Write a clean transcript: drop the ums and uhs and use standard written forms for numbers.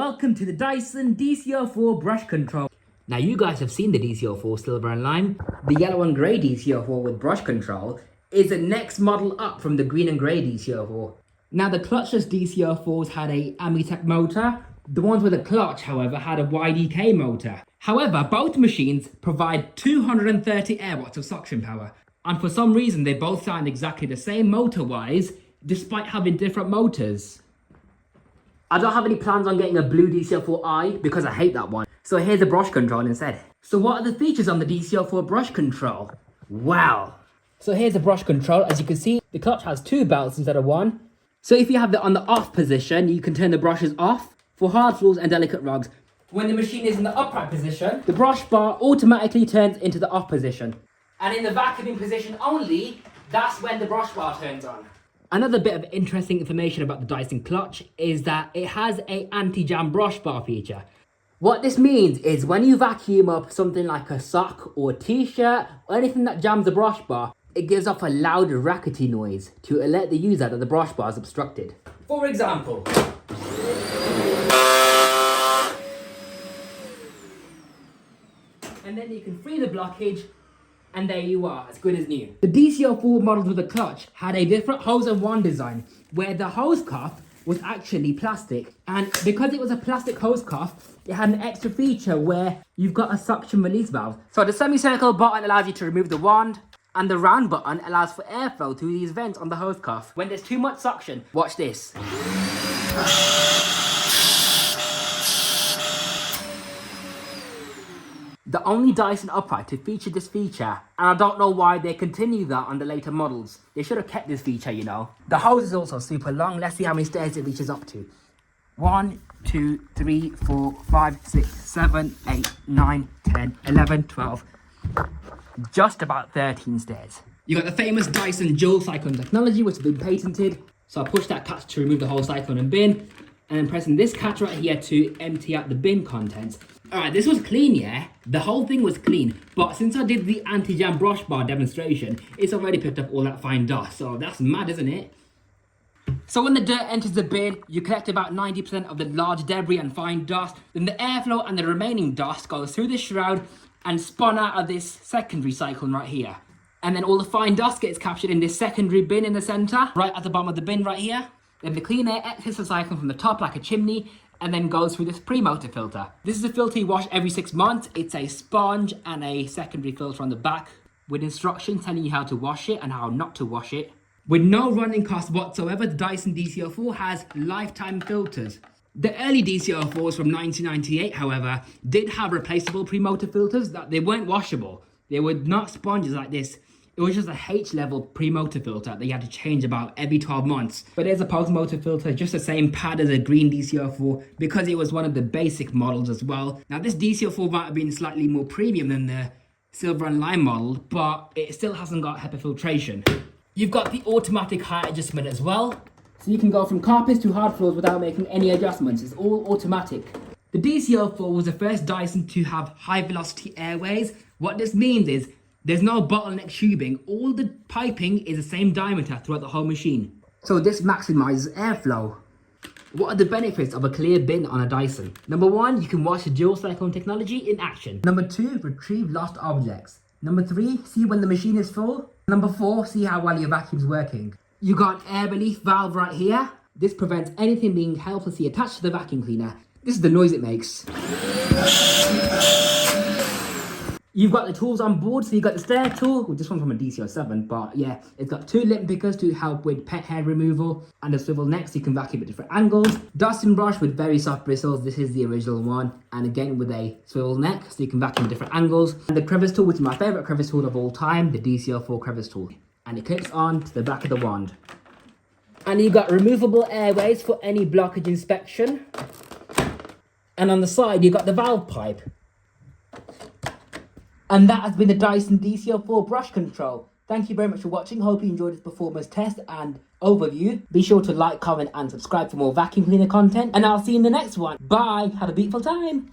welcome to the Dyson DC04 Brush Control. Now you guys have seen the DC04 Silver and Lime. The yellow and grey DC04 with brush control is the next model up from the green and grey DC04. Now the clutchless DC04s had a Amitech motor. The ones with a clutch, however, had a YDK motor. However, both machines provide 230 air watts of suction power. And for some reason, they both sound exactly the same motor-wise, despite having different motors. I don't have any plans on getting a blue DC04i because I hate that one. So here's the brush control instead. So what are the features on the DC04 brush control? Wow. So here's the brush control. As you can see, the clutch has two belts instead of one. So if you have it on the off position, you can turn the brushes off for hard floors and delicate rugs. When the machine is in the upright position, the brush bar automatically turns into the off position. And in the vacuuming position only, that's when the brush bar turns on. Another bit of interesting information about the Dyson clutch is that it has an anti-jam brush bar feature. What this means is when you vacuum up something like a sock or a t-shirt or anything that jams the brush bar, it gives off a loud rackety noise to alert the user that the brush bar is obstructed. For example, and then you can free the blockage, and there you are, as good as new. The DC04 models with the clutch had a different hose and wand design, where the hose cuff was actually plastic. And because it was a plastic hose cuff, it had an extra feature where you've got a suction release valve. So the semicircle button allows you to remove the wand, and the round button allows for airflow through these vents on the hose cuff. When there's too much suction, watch this. The only Dyson upright to feature this feature, and I don't know why they continue that on the later models. They should have kept this feature, you know. The hose is also super long. Let's see how many stairs it reaches up to. 1, 2, 3, 4, 5, 6, 7, 8, 9, 10, 11, 12. Just about 13 stairs. You got the famous Dyson Dual Cyclone technology, which has been patented. So I push that catch to remove the whole cyclone and bin, and then pressing this catch right here to empty out the bin contents. Alright, this was clean, yeah? The whole thing was clean, but since I did the anti-jam brush bar demonstration, it's already picked up all that fine dust, so that's mad, isn't it? So when the dirt enters the bin, you collect about 90% of the large debris and fine dust, then the airflow and the remaining dust goes through the shroud and spun out of this secondary cyclone right here. And then all the fine dust gets captured in this secondary bin in the center, right at the bottom of the bin right here. Then the clean air exits the cyclone from the top like a chimney, and then goes through this pre-motor filter. This is a filter you wash every 6 months. It's a sponge and a secondary filter on the back with instructions telling you how to wash it and how not to wash it. With no running cost whatsoever, the Dyson DC04 has lifetime filters. The early DC04s from 1998, however, did have replaceable pre-motor filters that they weren't washable. They were not sponges like this. It was just a H-level pre-motor filter that you had to change about every 12 months. But there's a post-motor filter, just the same pad as a green DC04, because it was one of the basic models as well. Now this DC04 might have been slightly more premium than the Silver and Lime model, but it still hasn't got HEPA filtration. You've got the automatic height adjustment as well. So you can go from carpets to hard floors without making any adjustments. It's all automatic. The DC04 was the first Dyson to have high velocity airways. What this means is there's no bottleneck tubing. All the piping is the same diameter throughout the whole machine. So this maximizes airflow. What are the benefits of a clear bin on a Dyson? Number 1, you can watch the Dual Cyclone technology in action. Number 2, retrieve lost objects. Number 3, see when the machine is full. Number 4, see how well your vacuum's working. You got an air relief valve right here. This prevents anything being helplessly attached to the vacuum cleaner. This is the noise it makes. You've got the tools on board, so you've got the stair tool, well, this one's from a DC07, but yeah, it's got 2 lint pickers to help with pet hair removal, and a swivel neck so you can vacuum at different angles. Dusting brush with very soft bristles, this is the original one, and again with a swivel neck so you can vacuum at different angles. And the crevice tool, which is my favourite crevice tool of all time, the DC04 crevice tool. And it clips on to the back of the wand. And you've got removable airways for any blockage inspection. And on the side, you've got the valve pipe. And that has been the Dyson DC04 Brush Control. Thank you very much for watching. Hope you enjoyed this performance test and overview. Be sure to like, comment and subscribe for more vacuum cleaner content. And I'll see you in the next one. Bye. Have a beautiful time.